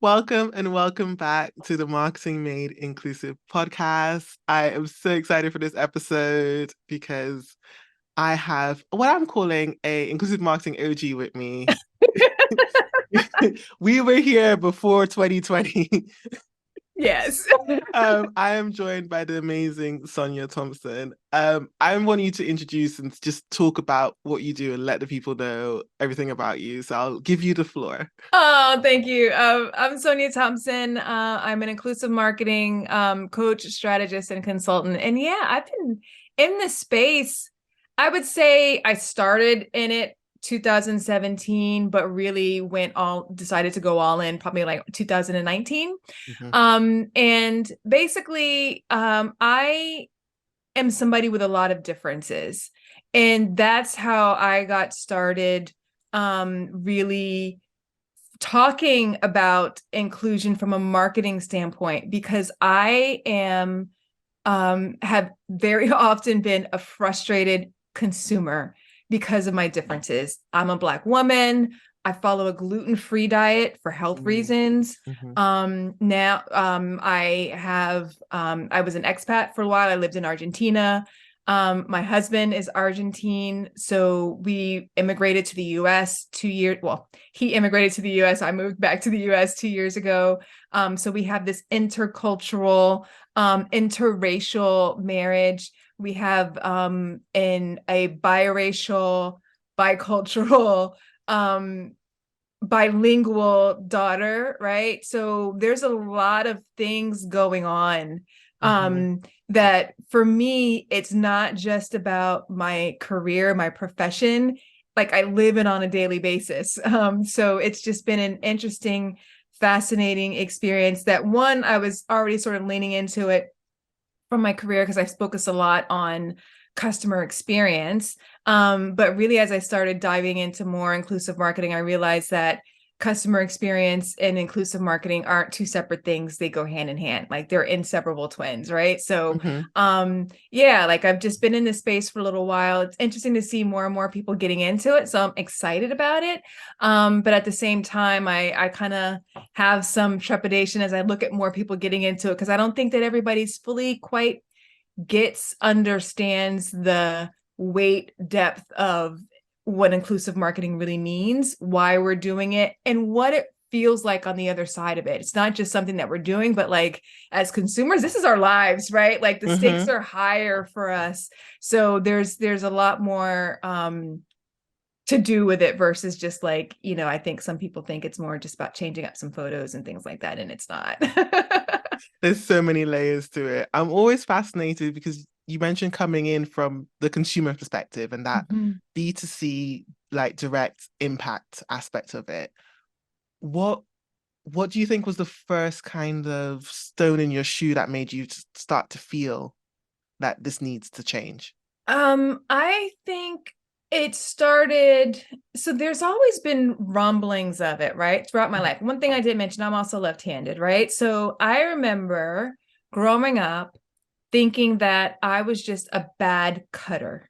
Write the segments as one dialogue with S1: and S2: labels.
S1: Welcome and welcome back to the Marketing Made Inclusive podcast. I am so excited for this episode because I have what I'm calling a inclusive marketing OG with me. We were here before 2020.
S2: Yes.
S1: I am joined by the amazing Sonia Thompson. I want you to introduce and just talk about what you do and let the people know everything about you. So I'll give you the floor.
S2: Oh, thank you. I'm Sonia Thompson. I'm an inclusive marketing coach, strategist, and consultant. And yeah, I've been in this space. I would say I started in it 2017, but really decided to go all in probably like 2019.
S1: Mhm.
S2: And basically, I am somebody with a lot of differences. And that's how I got started, really talking about inclusion from a marketing standpoint, because I am have very often been a frustrated consumer because of my differences. I'm a Black woman. I follow a gluten-free diet for health
S1: Mm,
S2: reasons.
S1: mhm.
S2: Now I was an expat for a while. I lived in Argentina. My husband is Argentine, so we immigrated to the US 2 years. Well, he immigrated to the US. I moved back to the US 2 years ago. So we have this intercultural, interracial marriage. We have in a biracial, bicultural, um, bilingual daughter, right? So there's a lot of things going on,
S1: Mhm.
S2: that for me, it's not just about my career, my profession. Like I live it on a daily basis. So it's just been an interesting, fascinating experience that one, I was already sort of leaning into it from my career because I focus a lot on customer experience. But really, as I started diving into more inclusive marketing, I realized that customer experience and inclusive marketing aren't two separate things. They go hand in hand, like they're inseparable twins, right? So
S1: Mhm.
S2: yeah, like I've just been in this space for a little while. It's interesting to see more and more people getting into it. So I'm excited about it. But at the same time, I kind of have some trepidation as I look at more people getting into it, because I don't think that everybody's fully quite understands the weight depth of what inclusive marketing really means, why we're doing it, and what it feels like on the other side of it. It's not just something that we're doing, but like as consumers, this is our lives, right? Like the stakes
S1: Mhm.
S2: are higher for us. So there's a lot more to do with it versus just like, I think some people think it's more just about changing up some photos and things like that, and it's not.
S1: There's so many layers to it. I'm always fascinated because you mentioned coming in from the consumer perspective and that
S2: Mhm.
S1: B2C like direct impact aspect of it. What what do you think was the first kind of stone in your shoe that made you start to feel that this needs to change?
S2: I think it started, so there's always been rumblings of it, right? Throughout my life. One thing I did mention, I'm also left-handed, right? So I remember growing up thinking that I was just a bad cutter.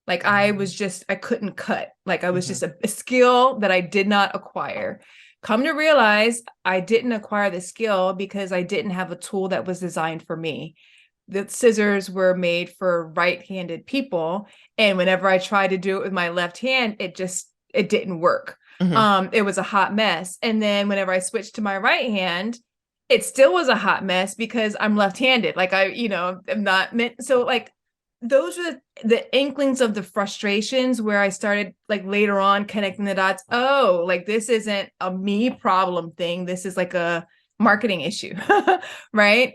S2: Like I couldn't cut. Like I was
S1: Mm-hmm.
S2: just a skill that I did not acquire. Come to realize I didn't acquire the skill because I didn't have a tool that was designed for me. The scissors were made for right-handed people, and whenever I tried to do it with my left hand, it didn't work.
S1: Mm-hmm.
S2: It was a hot mess. And then whenever I switched to my right hand, it still was a hot mess because I'm left-handed. Like I'm not meant. So like those were the inklings of the frustrations where I started like later on connecting the dots. Oh, like this isn't a me problem thing. This is like a marketing issue. Right.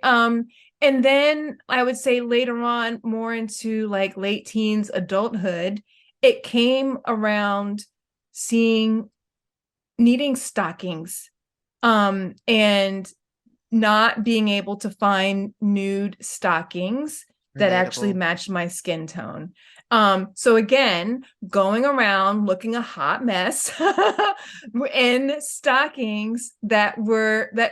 S2: And then I would say later on, more into like late teens, adulthood, it came around seeing needing stockings, and not being able to find nude stockings that actually
S1: Relatable.
S2: matched my skin tone. So again, going around looking a hot mess in stockings that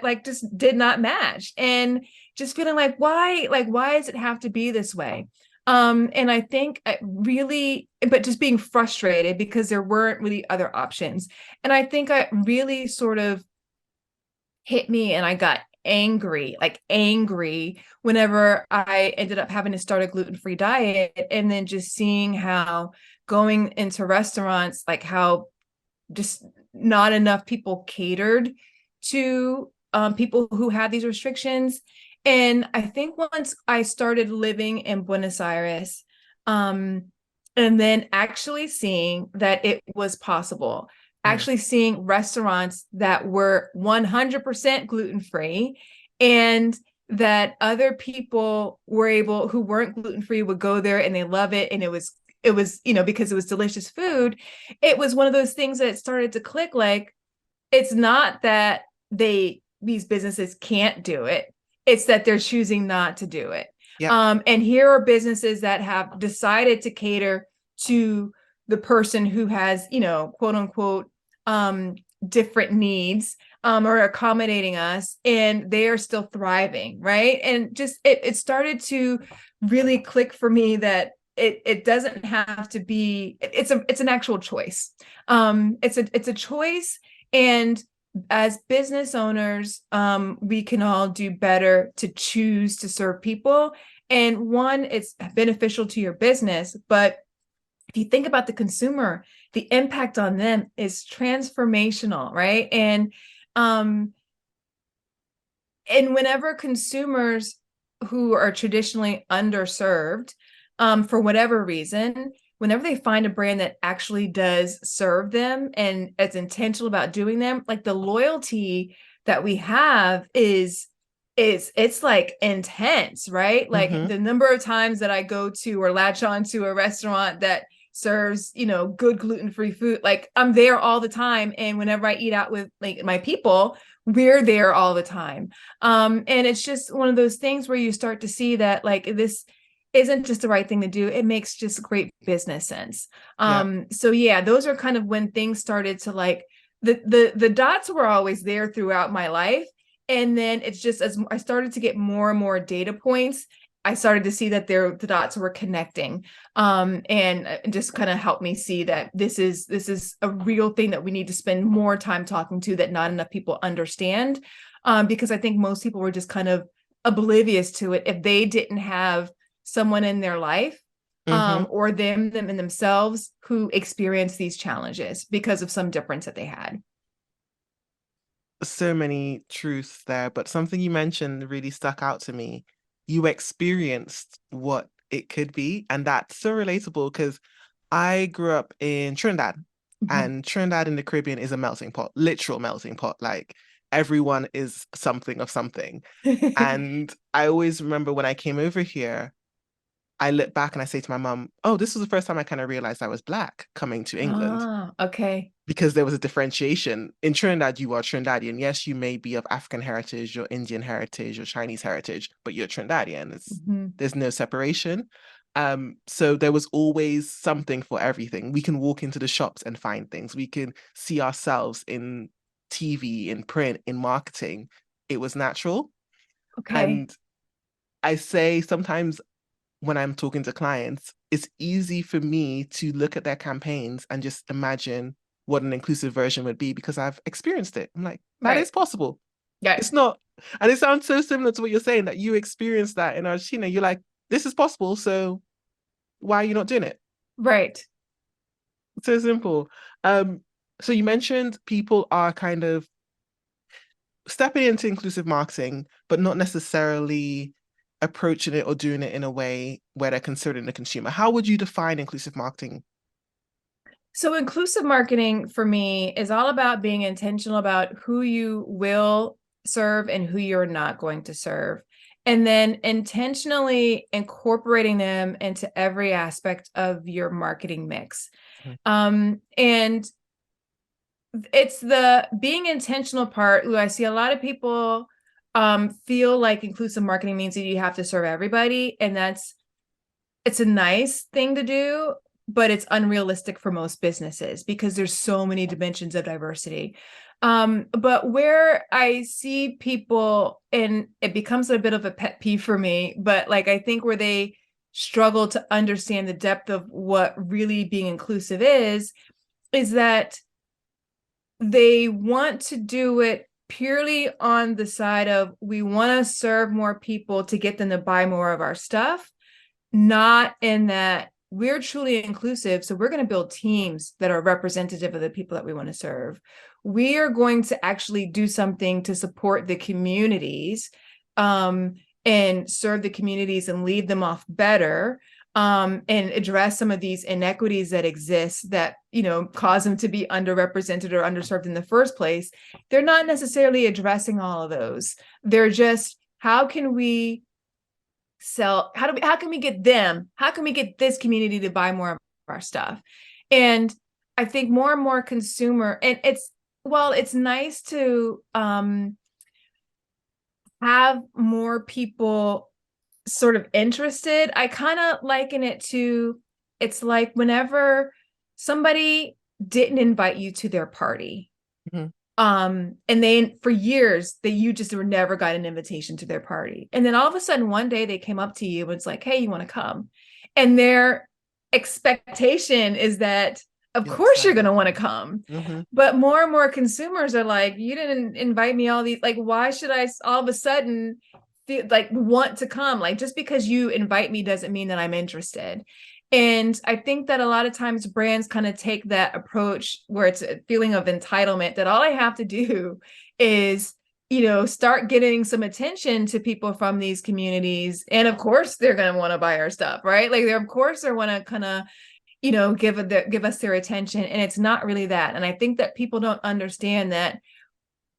S2: like just did not match, and just feeling like why does it have to be this way? And I think I really, but just being frustrated because there weren't really other options. And I think I really sort of hit me, and I got angry, like angry, whenever I ended up having to start a gluten-free diet, and then just seeing how going into restaurants, like how just not enough people catered to people who had these restrictions. And I think once I started living in Buenos Aires, um, and then actually seeing that it was possible,
S1: Mm,
S2: actually seeing restaurants that were 100% gluten-free, and that other people were able, who weren't gluten-free, would go there and they love it, and it was because it was delicious food. It was one of those things that started to click, like, it's not that these businesses can't do it, it's that they're choosing not to do it.
S1: yep.
S2: And here are businesses that have decided to cater to the person who has, quote unquote, um, different needs, or accommodating us, and they are still thriving, right? And just it started to really click for me that it doesn't have to be, it's an actual choice. It's a choice. And as business owners, we can all do better to choose to serve people. And one, it's beneficial to your business, but if you think about the consumer, the impact on them is transformational, right? Um, and whenever consumers who are traditionally underserved, for whatever reason, whenever they find a brand that actually does serve them and is intentional about doing them, like the loyalty that we have is it's like intense, right? Like
S1: Mm-hmm.
S2: the number of times that I go to or latch on to a restaurant that serves, good gluten-free food, like I'm there all the time. And whenever I eat out with like my people, we're there all the time. And it's just one of those things where you start to see that, like, this isn't just the right thing to do, it makes just great business sense.
S1: Yep.
S2: So yeah, those are kind of when things started to, like, the dots were always there throughout my life, and then it's just as I started to get more and more data points, I started to see that the dots were connecting, and just kind of helped me see that this is a real thing that we need to spend more time talking to, that not enough people understand, because I think most people were just kind of oblivious to it if they didn't have someone in their life,
S1: Mm-hmm.
S2: or them and themselves, who experienced these challenges because of some difference that they had.
S1: So many truths there, but something you mentioned really stuck out to me. You experienced what it could be, and that's so relatable because I grew up in Trinidad,
S2: Mhm.
S1: and Trinidad in the Caribbean is a melting pot, literal melting pot. Like everyone is something of something. And I always remember when I came over here, I look back and I say to my mum, "Oh, this was the first time I kind of realized I was black coming to England."
S2: Ah, okay.
S1: Because there was a differentiation. In Trinidad, you are Trinidadian. Yes, you may be of African heritage, or Indian heritage, or Chinese heritage, but you're Trinidadian.
S2: Mhm.
S1: There's no separation. So there was always something for everything. We can walk into the shops and find things. We can see ourselves in TV, in print, in marketing. It was natural.
S2: Okay.
S1: And I say sometimes when I'm talking to clients, it's easy for me to look at their campaigns and just imagine what an inclusive version would be because I've experienced it. I'm like, that
S2: Right.
S1: is possible.
S2: Yeah.
S1: It's not, and it sounds so similar to what you're saying, that you experienced that in Argentina. You're like, this is possible, so why are you not doing it?
S2: Right.
S1: It's so simple. Um, so you mentioned people are kind of stepping into inclusive marketing, but not necessarily approaching it or doing it in a way where they're considering the consumer. How would you define inclusive marketing?
S2: So inclusive marketing for me is all about being intentional about who you will serve and who you're not going to serve. And then intentionally incorporating them into every aspect of your marketing mix.
S1: Mhm.
S2: And it's the being intentional part who I see a lot of people feel like inclusive marketing means that you have to serve everybody. And it's a nice thing to do, but it's unrealistic for most businesses because there's so many dimensions of diversity. But where I see people, and it becomes a bit of a pet peeve for me, but like I think where they struggle to understand the depth of what really being inclusive is that they want to do it purely on the side of we want to serve more people to get them to buy more of our stuff, not in that we're truly inclusive. So we're going to build teams that are representative of the people that we want to serve. We are going to actually do something to support the communities, and serve the communities and lead them off better, and address some of these inequities that exist that, cause them to be underrepresented or underserved in the first place. They're not necessarily addressing all of those. They're just, how can we how can we get this community to buy more of our stuff? And I think more and more consumer, and it's nice to have more people sort of interested. I kind of liken it to, it's like whenever somebody didn't invite you to their party,
S1: Mm-hmm.
S2: And they, for years, you just were never got an invitation to their party. And then all of a sudden, one day they came up to you and it's like, hey, you want to come? And their expectation is that, of course, you're going to want to come.
S1: Mm-hmm.
S2: But more and more consumers are like, you didn't invite me all these, like, why should I all of a sudden feel like want to come? Like, just because you invite me doesn't mean that I'm interested. And I think that a lot of times brands kind of take that approach where it's a feeling of entitlement, that all I have to do is, start getting some attention to people from these communities. And of course, they're going to want to buy our stuff, right? Like, of course, they want to kind of, give us their attention. And it's not really that. And I think that people don't understand that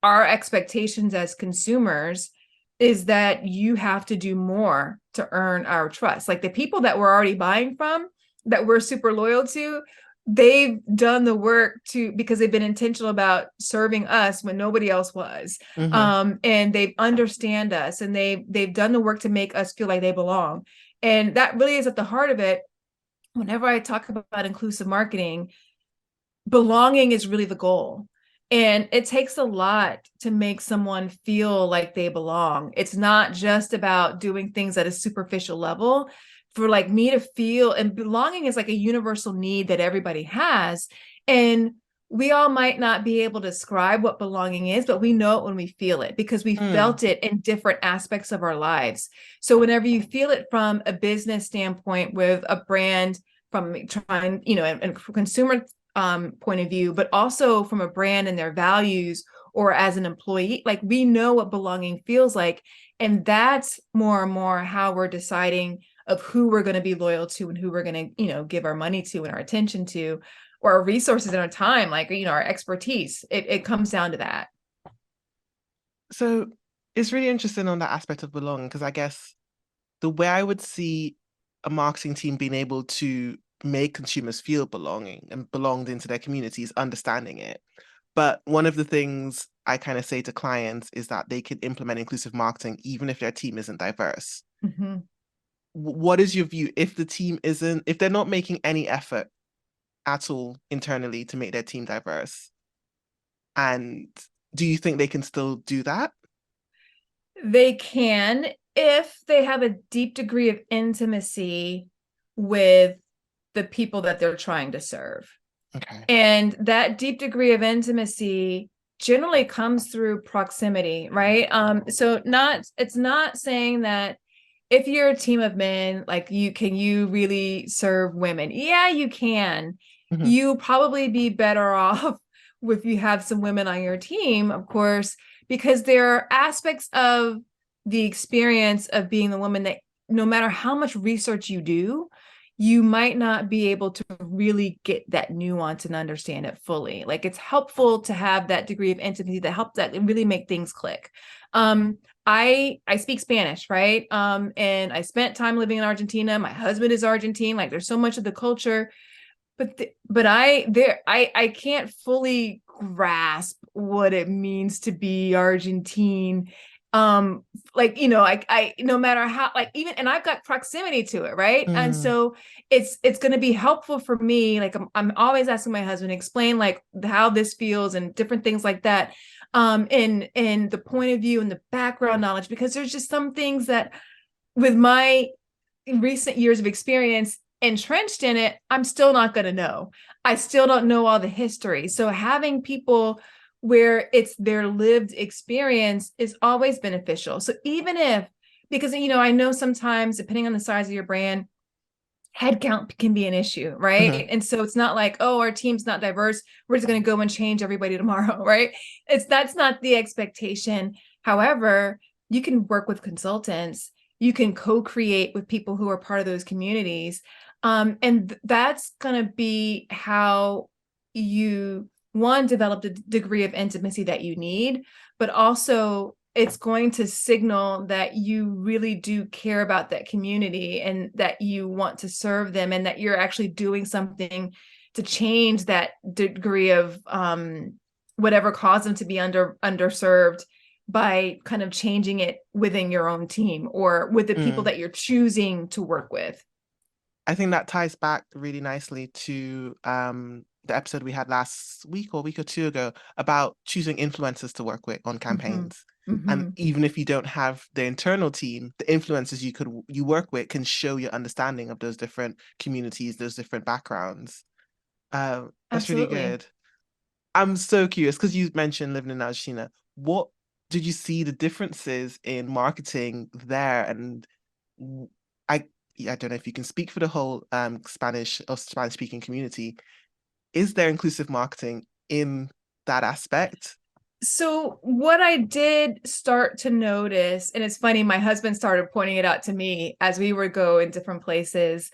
S2: our expectations as consumers is that you have to do more to earn our trust. Like the people that we're already buying from, that we're super loyal to, they've done the work because they've been intentional about serving us when nobody else was.
S1: Mm-hmm.
S2: And they understand us, and they've done the work to make us feel like they belong. And that really is at the heart of it. Whenever I talk about inclusive marketing, belonging is really the goal. And it takes a lot to make someone feel like they belong. It's not just about doing things at a superficial level. For like me to feel, and belonging is like a universal need that everybody has. And we all might not be able to describe what belonging is, but we know it when we feel it, because we felt it in different aspects of our lives. So whenever you feel it from a business standpoint with a brand, from trying, and consumer point of view, but also from a brand and their values, or as an employee, like we know what belonging feels like. And that's more and more how we're deciding of who we're going to be loyal to and who we're going to, give our money to and our attention to, or our resources and our time, like, our expertise. It comes down to that.
S1: So it's really interesting on that aspect of belonging, because I guess the way I would see a marketing team being able to make consumers feel belonging and belonged into their communities, understanding it. But one of the things I kind of say to clients is that they can implement inclusive marketing even if their team isn't diverse.
S2: Mm-hmm.
S1: What is your view if if they're not making any effort at all internally to make their team diverse? And do you think they can still do that?
S2: They can, if they have a deep degree of intimacy with the people that they're trying to serve.
S1: Okay.
S2: And that deep degree of intimacy generally comes through proximity, right? So it's not saying that if you're a team of men, like you really serve women? Yeah, you can.
S1: Mm-hmm.
S2: You probably be better off if you have some women on your team, of course, because there are aspects of the experience of being the woman that no matter how much research you do, you might not be able to really get that nuance and understand it fully. Like it's helpful to have that degree of intimacy that really make things click. I speak Spanish, right? And I spent time living in Argentina. My husband is Argentine. Like there's so much of the culture, but I can't fully grasp what it means to be Argentine. Like, I no matter how, like, even, and I've got proximity to it, right? And so it's going to be helpful for me. Like I'm always asking my husband to explain like how this feels and different things like that. In the point of view and the background knowledge, because there's just some things that with my recent years of experience entrenched in it, I'm still not going to know. I still don't know all the history. So having people where it's their lived experience is always beneficial. So even if, because, I know sometimes depending on the size of your brand, headcount can be an issue, right?
S1: Mhm.
S2: And so it's not like, oh, our team's not diverse, we're just going to go and change everybody tomorrow, right? That's not the expectation. However, you can work with consultants, you can co-create with people who are part of those communities, and that's going to be how you, one, develop the degree of intimacy that you need, but also it's going to signal that you really do care about that community and that you want to serve them, and that you're actually doing something to change that degree of whatever caused them to be underserved, by kind of changing it within your own team or with the people
S1: Mm.
S2: that you're choosing to work with.
S1: I think that ties back really nicely to the episode we had last week or a week or two ago about choosing influencers to work with on
S2: Mm-hmm.
S1: campaigns. And
S2: Mm-hmm.
S1: even if you don't have the internal team, the influencers you work with can show your understanding of those different communities, those different backgrounds. That's really
S2: Absolutely.
S1: good. I'm so curious because you mentioned living in Argentina. What did you see the differences in marketing there? And w- I I don't know if you can speak for the whole Spanish or Spanish speaking community. Is there inclusive marketing in that aspect?
S2: So what I did start to notice, and it's funny, my husband started pointing it out to me as we would go in different places.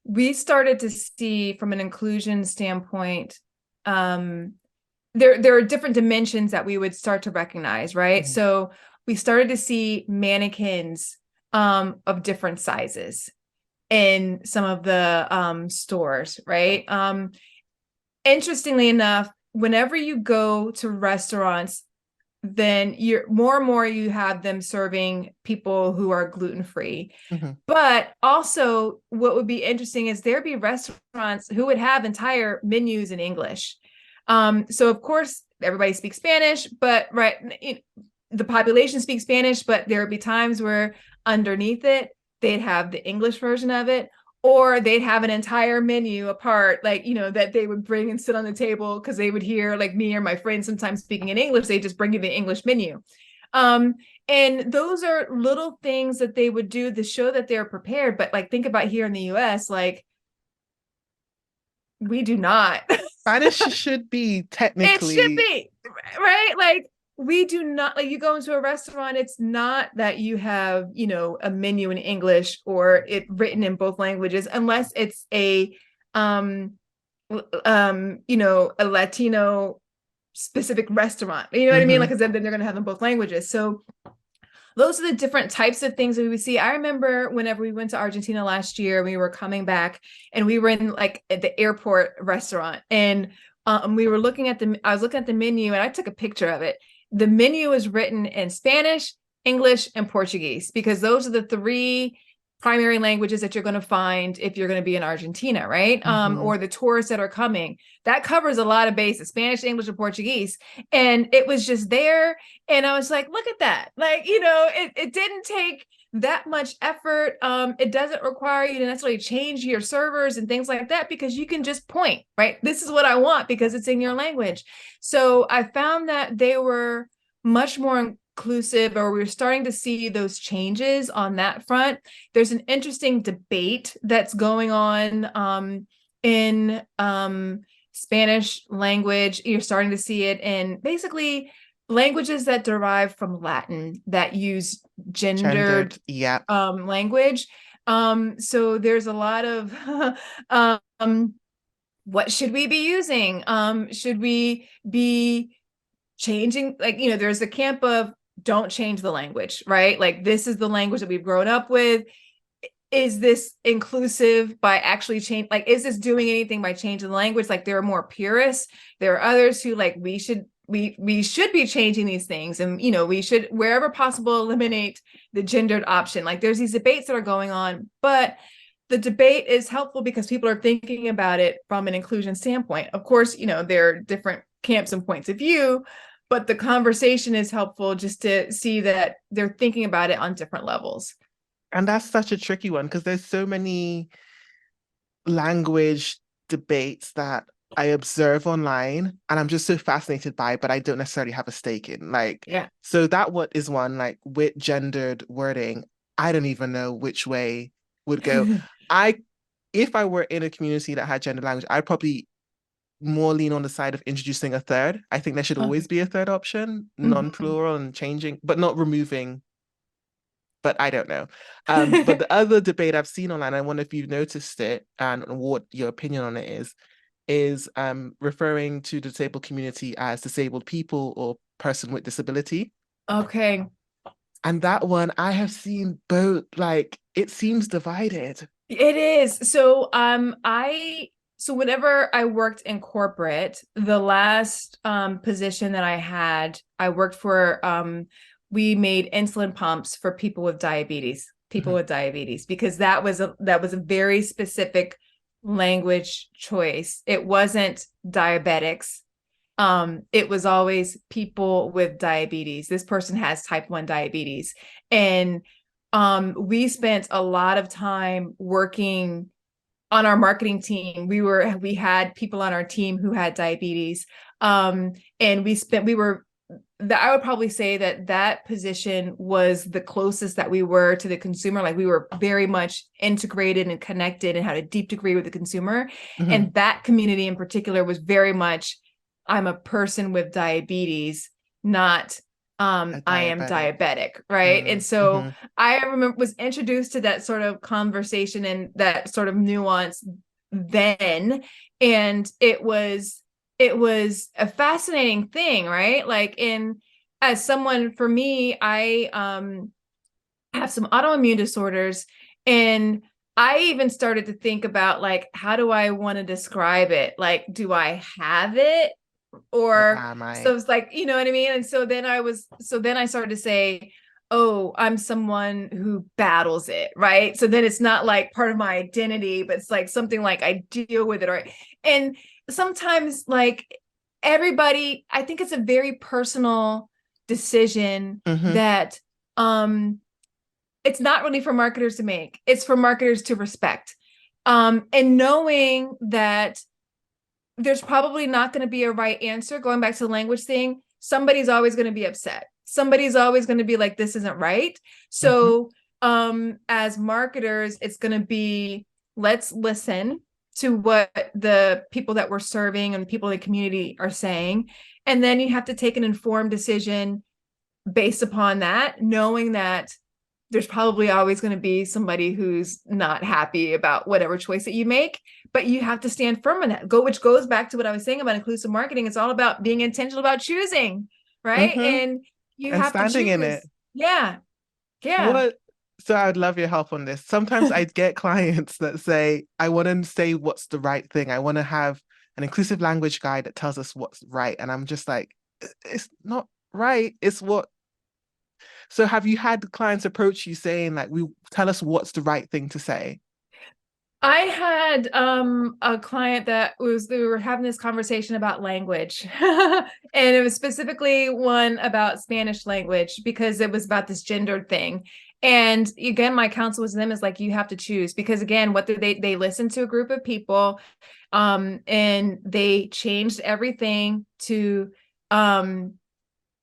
S2: We started to see from an inclusion standpoint, um, there are different dimensions that we would start to recognize, right?
S1: Mhm.
S2: So we started to see mannequins of different sizes in some of the stores, right? Interestingly enough, whenever you go to restaurants, then you're more and more you have them serving people who are gluten free.
S1: Mhm.
S2: But also, what would be interesting is there'd be restaurants who would have entire menus in English. So of course, everybody speaks Spanish, but the population speaks Spanish, but there would be times where underneath it, they'd have the English version of it, or they'd have an entire menu apart, like, that they would bring and sit on the table because they would hear like me or my friends sometimes speaking in English. They just bring you the English menu. Um, and those are little things that they would do to show that they're prepared. But like, think about here in the US, like, we do not.
S1: Spanish should be
S2: It should
S1: technically.
S2: be, right? Like, we do not, like, you go into a restaurant, it's not that you have, a menu in English or it written in both languages, unless it's um a Latino specific restaurant. You know what I mean? Like,
S1: Mhm.
S2: because then they're gonna have them both languages. So those are the different types of things that we would see. I remember whenever we went to Argentina last year, we were coming back and we were in like at the airport restaurant, and we were looking at I was looking at the menu and I took a picture of it. The menu is written in Spanish, English, and Portuguese, because those are the three primary languages that you're going to find if you're going to be in Argentina, right?
S1: Mhm.
S2: Or the tourists that are coming. That covers a lot of bases: Spanish, English, and Portuguese. And it was just there, and I was like, look at that. Like, it didn't take that much effort. It doesn't require you to necessarily change your servers and things like that, because you can just point, right? This is what I want because it's in your language. So I found that they were much more inclusive, or we were starting to see those changes on that front. There's an interesting debate that's going on in Spanish language. You're starting to see it in basically languages that derive from Latin that use gendered
S1: Gendered. Yeah.
S2: language. So there's a lot of what should we be using? Should we be changing? Like, there's a camp of don't change the language, right? Like, this is the language that we've grown up with. Is this inclusive by actually change? Like, is this doing anything by changing the language? Like, there are more purists. There are others who like, we should be changing these things, and we should, wherever possible, eliminate the gendered option. Like, there's these debates that are going on, but the debate is helpful because people are thinking about it from an inclusion standpoint. Of course, there are different camps and points of view, but the conversation is helpful just to see that they're thinking about it on different levels.
S1: And that's such a tricky one because there's so many language debates that I observe online and I'm just so fascinated by, but I don't necessarily have a stake in. Like,
S2: Yeah.
S1: so that what is one, like with gendered wording, I don't even know which way would go. I, if I were in a community that had gendered language, I'd probably more lean on the side of introducing a third. I think there should
S2: Okay.
S1: always be a third option,
S2: Mhm.
S1: non-plural and changing, but not removing, but I don't know. But the other debate I've seen online, I wonder if you've noticed it and what your opinion on it is referring to the disabled community as disabled people or person with disability.
S2: Okay.
S1: And that one, I have seen both, like, it seems divided.
S2: It is. So so whenever I worked in corporate, the last position that I had, I worked for we made insulin pumps for people
S1: Mhm,
S2: with diabetes, because that was a very specific language choice. It wasn't diabetics. It was always people with diabetes. This person has type 1 diabetes. And we spent a lot of time working on our marketing team. We had people on our team who had diabetes. And we were that I would probably say that that position was the closest that we were to the consumer. Like, we were very much integrated and connected and had a deep degree with the consumer.
S1: mhm.
S2: And that community in particular was very much, I'm a person with diabetes, not
S1: A
S2: I am
S1: diabetic.
S2: diabetic, right? And so
S1: Mhm.
S2: I remember was introduced to that sort of conversation and that sort of nuance then. And it was a fascinating thing, right? Like, in as someone, for me, I have some autoimmune disorders, and I even started to think about, like, how do I want to describe it? Like, do I have it?
S1: Or
S2: Or
S1: am
S2: so
S1: I?
S2: it's like, you know what I mean? And so then I started to say, oh, I'm someone who battles it, right? So then it's not like part of my identity, but it's like something like I deal with it, right? And sometimes, like, everybody, I think it's a very personal decision
S1: Mhm.
S2: that um it's not really for marketers to make. It's for marketers to respect. And knowing that there's probably not going to be a right answer. Going back to the language thing, somebody's always going to be upset. Somebody's always going to be like, this isn't right.
S1: Mhm.
S2: So as marketers, it's going to be, let's listen to what the people that we're serving and people in the community are saying. And then you have to take an informed decision based upon that, knowing that there's probably always going to be somebody who's not happy about whatever choice that you make, but you have to stand firm on that. Which goes back to what I was saying about inclusive marketing. It's all about being intentional about choosing, right?
S1: Mhm.
S2: And you
S1: And
S2: have to
S1: standing in it.
S2: choose. Yeah. Yeah.
S1: What? So I'd love your help on this. Sometimes I get clients that say, I want to say what's the right thing. I want to have an inclusive language guide that tells us what's right. And I'm just like, It's not right. It's what." So have you had clients approach you saying, like, we tell us what's the right thing to say?
S2: I had a client that was we were having this conversation about language. And it was specifically one about Spanish language, because it was about this gendered thing. And again, my counsel was to them is like, you have to choose, because again, what they listened to a group of people, and they changed everything to um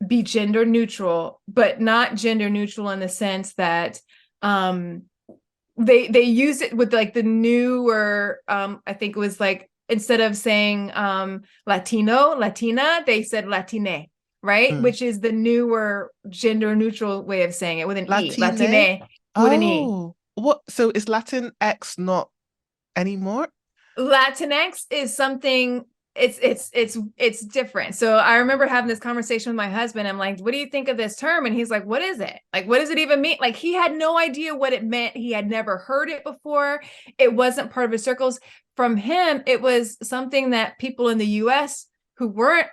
S2: be gender neutral, but not gender neutral in the sense that um they use it with like the newer I think it was like, instead of saying Latino, Latina, they said Latine, right?
S1: Mm.
S2: Which is the newer gender neutral way of saying it, with an E.
S1: Latine?
S2: Latine with an E.
S1: Oh, what? So is Latin X not anymore?
S2: Latinx is something, it's different. So I remember having this conversation with my husband. I'm like, what do you think of this term? And he's like, what is it? Like, what does it even mean? Like, he had no idea what it meant. He had never heard it before. It wasn't part of his circles. From him, it was something that people in the US who weren't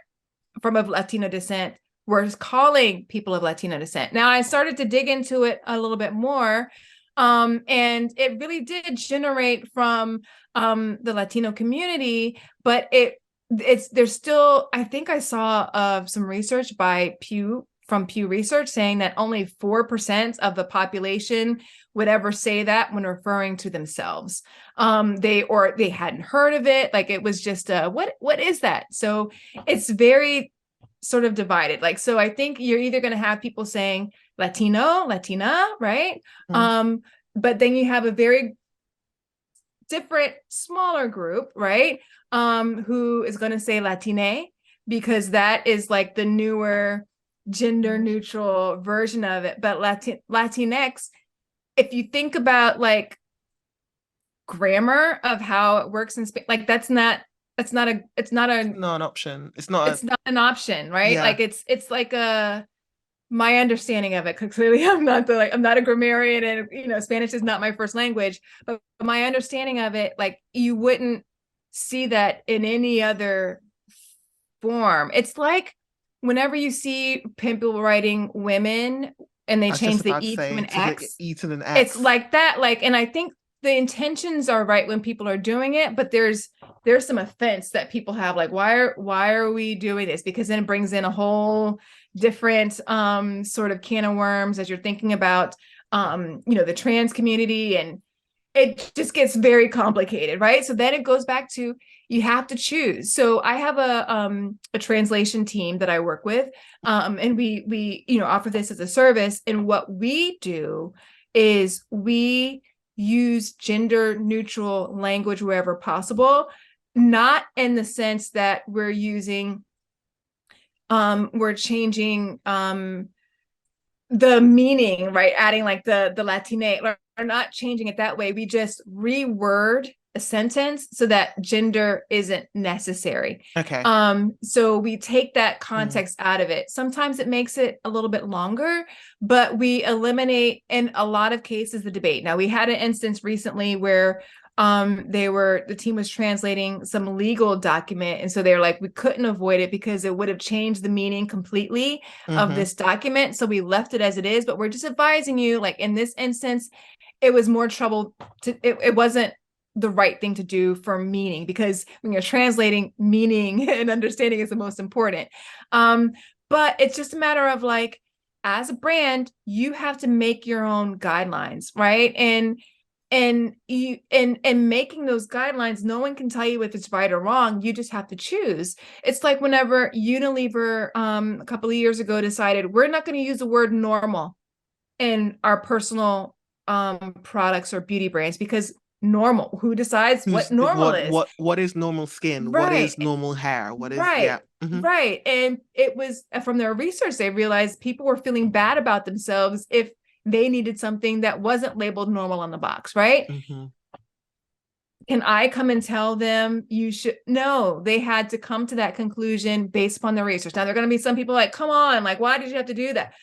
S2: from of Latino descent were calling people of Latino descent. Now I started to dig into it a little bit more. And it really did generate from the Latino community, but it's there's still, I think I saw some research by Pew from Pew Research saying that only 4% of the population would ever say that when referring to themselves. They hadn't heard of it. Like, it was just what is that? So it's very sort of divided. Like, so I think you're either going to have people saying Latino, Latina, right? But then you have a very different, smaller group, right? Who is going to say Latine, because that is like the newer gender neutral version of it. But Latinx, if you think about like grammar of how it works in Spain, like it's not an
S1: option. It's
S2: not an option, right?
S1: Yeah.
S2: Like it's like my understanding of it, because clearly I'm not a grammarian, and Spanish is not my first language, but my understanding of it, like, you wouldn't see that in any other form. It's like whenever you see people writing women and they
S1: I was just
S2: change the
S1: about to
S2: E to
S1: say
S2: an
S1: to the
S2: X,
S1: E to an
S2: it's
S1: X.
S2: like that. Like, and I think the intentions are right when people are doing it, but there's some offense that people have, like, why are we doing this? Because then it brings in a whole different sort of can of worms as you're thinking about the trans community, and it just gets very complicated, right? So then it goes back to, you have to choose. So I have a translation team that I work with, and we offer this as a service, and what we do is we use gender neutral language wherever possible, not in the sense that we're changing the meaning, right? Adding like the Latine, we're not changing it that way. We just reword a sentence so that gender isn't necessary.
S1: Okay.
S2: So we take that context out of it. Sometimes it makes it a little bit longer, but we eliminate, in a lot of cases, the debate. Now, we had an instance recently where the team was translating some legal document, and so they're like, we couldn't avoid it because it would have changed the meaning completely of this document, so we left it as it is. But we're just advising you, like, in this instance, it was more trouble it wasn't the right thing to do for meaning, because when you're translating, meaning and understanding is the most important. But it's just a matter of, like, as a brand, you have to make your own guidelines, right? And making those guidelines, no one can tell you if it's right or wrong. You just have to choose. It's like whenever Unilever a couple of years ago decided, we're not going to use the word normal in our personal products or beauty brands, because normal, who decides what normal is?
S1: What is normal skin? What is
S2: Right.
S1: normal hair? What is
S2: Right. Right. And it was, from their research, they realized people were feeling bad about themselves if they needed something that wasn't labeled normal on the box, right? Can I come and tell them you should? No, they had to come to that conclusion based upon the research. Now, there are going to be some people like, come on, like, why did you have to do that?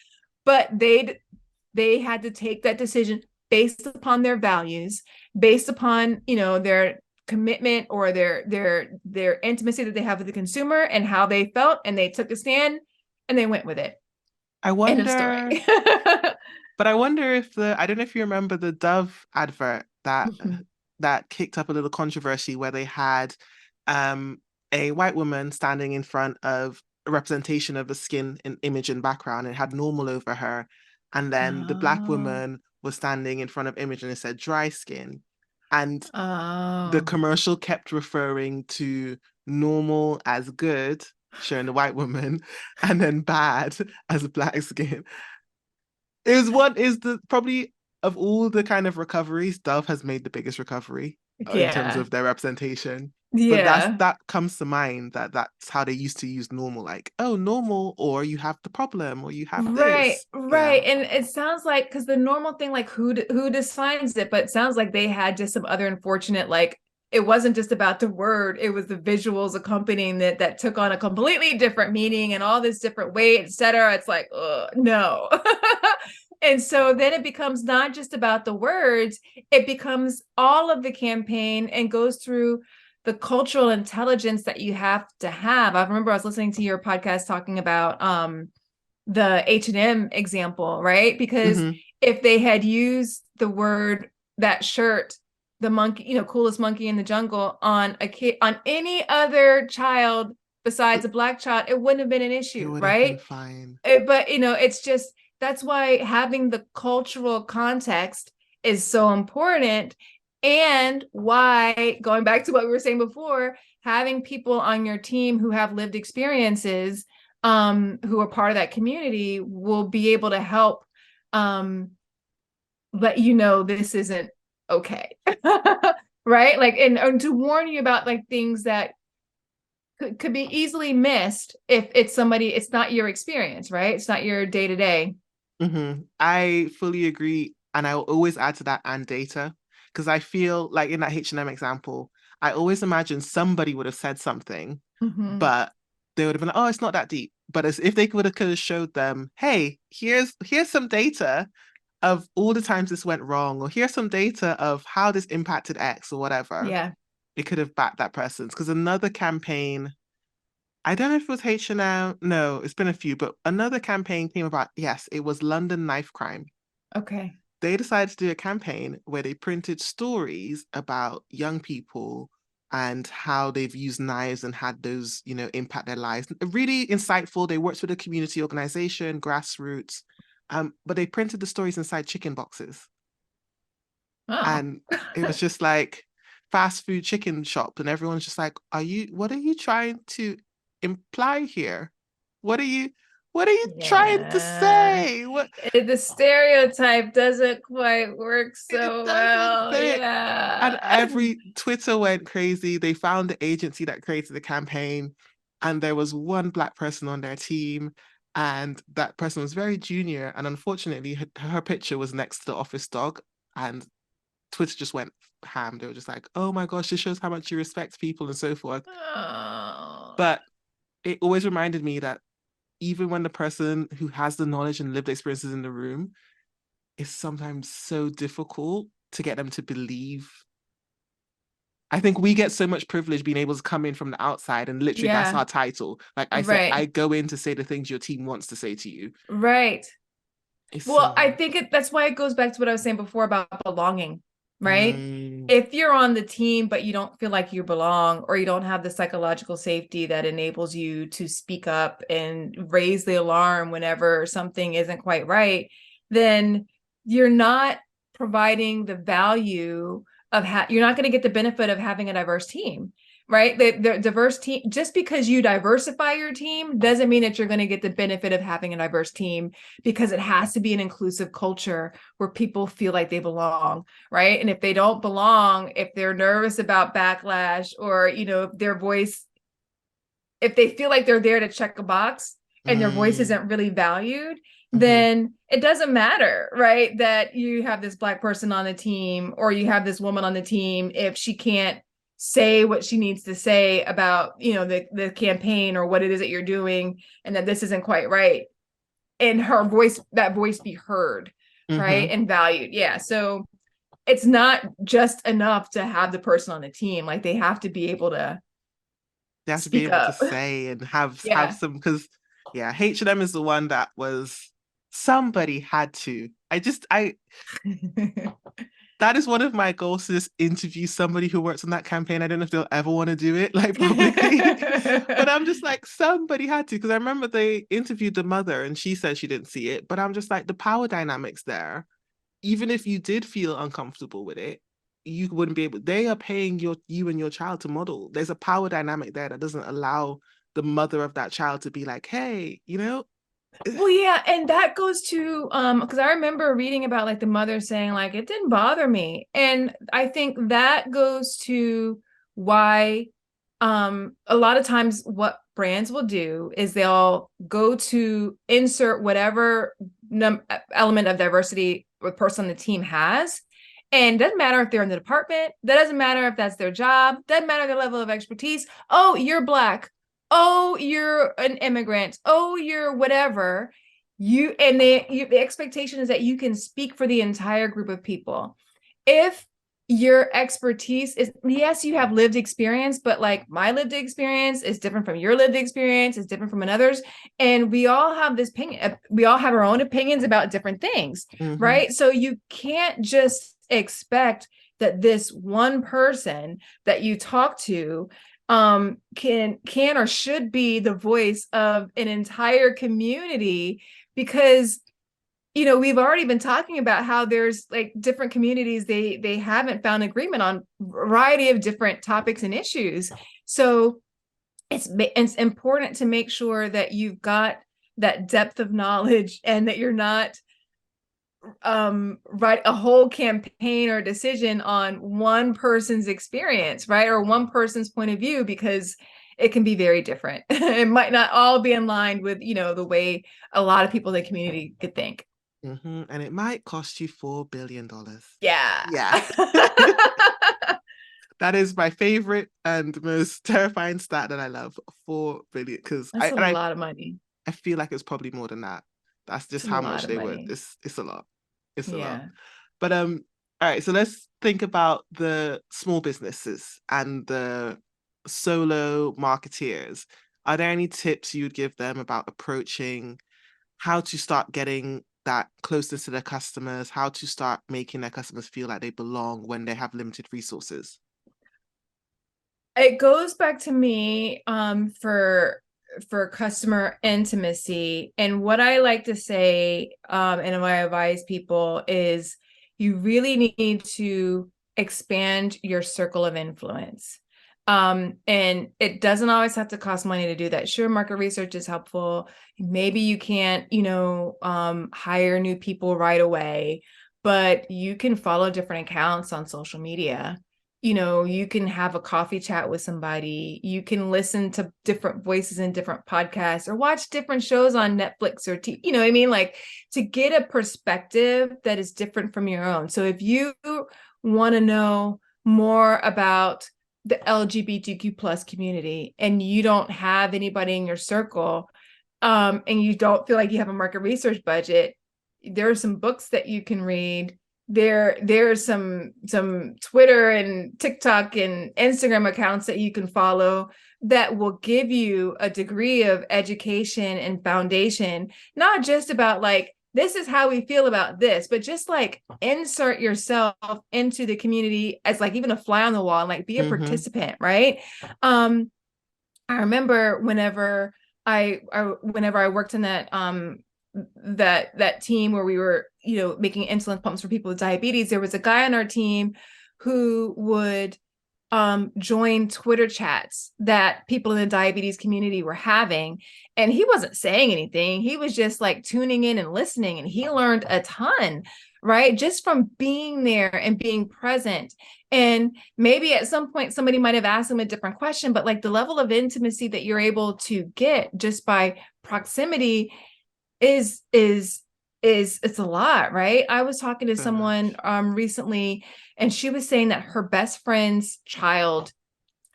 S2: But they had to take that decision based upon their values, based upon, their commitment or their intimacy that they have with the consumer and how they felt, and they took a stand and they went with it.
S1: I
S2: End of story.
S1: wonder, but I wonder if I don't know if you remember the Dove advert that kicked up a little controversy, where they had a white woman standing in front of a representation of a skin and image and background, and it had normal over her, and then the black woman was standing in front of image and it said dry skin, and the commercial kept referring to normal as good, showing the white woman, and then bad as black skin. Probably, of all the kind of recoveries, Dove has made the biggest recovery in terms of their representation. But that comes to mind, that's how they used to use normal, like, oh, normal, or you have the problem, or you have this.
S2: Right. And it sounds like, because the normal thing, like, who defines it, but it sounds like they had just some other unfortunate, like, it wasn't just about the word, it was the visuals accompanying that took on a completely different meaning and all this different weight, etc. It's like, no. And so then it becomes not just about the words, it becomes all of the campaign and goes through the cultural intelligence that you have to have. I remember I was listening to your podcast talking about the H&M example, right? Because if they had used the word, that shirt, the monkey, coolest monkey in the jungle, on a kid, on any other child besides a Black child, it wouldn't have been an
S1: It
S2: issue,
S1: would have been
S2: right?
S1: fine.
S2: But it's just, that's why having the cultural context is so important, and why, going back to what we were saying before, having people on your team who have lived experiences, who are part of that community, will be able to help let you know this isn't okay. Right, like, and to warn you about like things that could be easily missed if it's not your experience, right? It's not your day to day.
S1: I fully agree. And I will always add to that and data. Because I feel like in that H&M example, I always imagine somebody would have said something,
S2: Mm-hmm.
S1: but they would have been like, oh, it's not that deep. But as if they could have showed them, hey, here's some data of all the times this went wrong, or here's some data of how this impacted X or whatever.
S2: Yeah.
S1: It could have backed that person's. Because another campaign, I don't know if it was H&M. No, it's been a few, but another campaign came about. Yes, it was London knife crime.
S2: Okay.
S1: They decided to do a campaign where they printed stories about young people and how they've used knives and had those, impact their lives. Really insightful. They worked with a community organization, grassroots, but they printed the stories inside chicken boxes.
S2: Oh.
S1: And it was just like fast food chicken shop. And everyone's just like, what are you trying to imply here? What are you, what are you trying to
S2: Yeah.
S1: say? What
S2: The stereotype doesn't quite work
S1: it
S2: so
S1: doesn't
S2: well.
S1: fit. And
S2: Yeah.
S1: every Twitter went crazy. They found the agency that created the campaign, and there was one Black person on their team, and that person was very junior. And unfortunately, her picture was next to the office dog, and Twitter just went ham. They were just like, "Oh my gosh, this shows how much you respect people and so forth."
S2: Oh.
S1: But it always reminded me that even when the person who has the knowledge and lived experiences in the room, it's sometimes so difficult to get them to believe. I think we get so much privilege being able to come in from the outside, and literally that's
S2: Yeah.
S1: our title. Like I said, I
S2: Right.
S1: go in to say the things your team wants to say to you.
S2: Right.
S1: It's
S2: Well,
S1: so
S2: I
S1: hard.
S2: think that's why it goes back to what I was saying before about belonging, right?
S1: Mm,
S2: If you're on the team, but you don't feel like you belong, or you don't have the psychological safety that enables you to speak up and raise the alarm whenever something isn't quite right, then you're not providing the value of you're not going to get the benefit of having a diverse team, right? The diverse team, just because you diversify your team doesn't mean that you're going to get the benefit of having a diverse team, because it has to be an inclusive culture where people feel like they belong, right? And if they don't belong, if they're nervous about backlash, or their voice, if they feel like they're there to check a box and their voice
S1: mm,
S2: isn't really valued,
S1: mhm,
S2: then it doesn't matter, right, that you have this Black person on the team, or you have this woman on the team, if she can't say what she needs to say about the campaign, or what it is that you're doing, and that this isn't quite right, and that voice be heard, right,
S1: mhm.
S2: and valued. Yeah, so it's not just enough to have the person on the team, like they have to be able to
S1: They have to be
S2: speak
S1: able to
S2: up.
S1: say and have
S2: Yeah.
S1: some, because yeah, H&M is the one that was somebody had to. I that is one of my goals, to just interview somebody who works on that campaign. I don't know if they'll ever want to do it like publicly, but I'm just like, somebody had to, because I remember they interviewed the mother and she said she didn't see it, but I'm just like, the power dynamics there, even if you did feel uncomfortable with it, you wouldn't be able, they are paying you and your child to model. There's a power dynamic there that doesn't allow the mother of that child to be like, hey,
S2: Well, yeah, and that goes to because I remember reading about like the mother saying like it didn't bother me. And I think that goes to why a lot of times what brands will do is they'll go to insert whatever element of diversity a person on the team has. And it doesn't matter if they're in the department, that doesn't matter if that's their job, doesn't matter their level of expertise. Oh, you're Black. Oh, you're an immigrant. Oh, you're whatever. The expectation is that you can speak for the entire group of people. If your expertise is, yes, you have lived experience, but like my lived experience is different from your lived experience, is different from another's, and we all have this opinion, we all have our own opinions about different things,
S1: mhm,
S2: right? So you can't just expect that this one person that you talk to can or should be the voice of an entire community, because we've already been talking about how there's like different communities, they haven't found agreement on a variety of different topics and issues. So it's important to make sure that you've got that depth of knowledge, and that you're not write a whole campaign or decision on one person's experience, right, or one person's point of view, because it can be very different. It might not all be in line with the way a lot of people in the community could think.
S1: And it might cost you $4 billion.
S2: Yeah.
S1: Yeah. That is my favorite and most terrifying stat that I love. 4 billion, because
S2: That's a lot of money.
S1: I feel like it's probably more than that. That's
S2: It's
S1: just
S2: a
S1: how
S2: lot
S1: much
S2: of
S1: they would.
S2: money.
S1: It's a lot. It's a lot.
S2: Yeah.
S1: But all right, so let's think about the small businesses and the solo marketeers. Are there any tips you'd give them about approaching how to start getting that closeness to their customers, how to start making their customers feel like they belong when they have limited resources?
S2: It goes back to me for customer intimacy. And what I like to say, and what I advise people is, you really need to expand your circle of influence. And it doesn't always have to cost money to do that. Sure, market research is helpful. Maybe you can't, hire new people right away, but you can follow different accounts on social media. You can have a coffee chat with somebody. You can listen to different voices in different podcasts, or watch different shows on Netflix or TV. You know what I mean? Like, to get a perspective that is different from your own. So if you want to know more about the LGBTQ plus community, and you don't have anybody in your circle, and you don't feel like you have a market research budget, there are some books that you can read. There's some Twitter and TikTok and Instagram accounts that you can follow that will give you a degree of education and foundation, not just about like, this is how we feel about this, but just like insert yourself into the community as like even a fly on the wall, and like be a participant, right? I remember whenever I worked in that team where we were, making insulin pumps for people with diabetes, there was a guy on our team who would join Twitter chats that people in the diabetes community were having. And he wasn't saying anything. He was just like tuning in and listening. And he learned a ton, right? Just from being there and being present. And maybe at some point somebody might have asked him a different question, but like the level of intimacy that you're able to get just by proximity is it's a lot, right? I was talking to
S1: So
S2: someone
S1: much.
S2: recently, and she was saying that her best friend's child